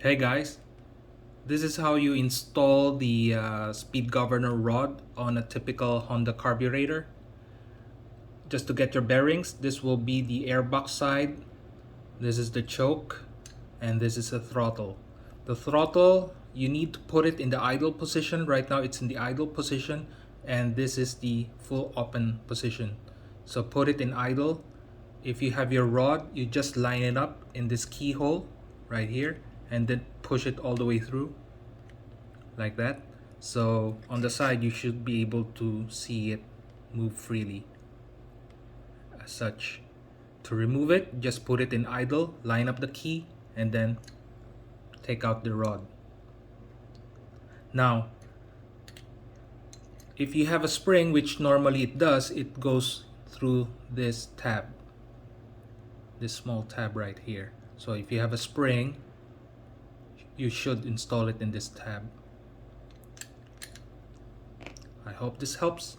Hey guys, this is how you install the speed governor rod on a typical Honda carburetor. Just to get your bearings, this will be the airbox side, this is the choke, and this is the throttle. The throttle, you need to put it in the idle position. Right now it's in the idle position, and this is the full open position. So put it in idle. If you have your rod, you just line it up in this keyhole right here and then push it all the way through like that. So on the side you should be able to see it move freely as such. To remove it, just put it in idle, line up the key, and then take out the rod. Now if you have a spring, which normally it does, it goes through this tab, this small tab right here. So if you have a spring, you should install it in this tab. I hope this helps.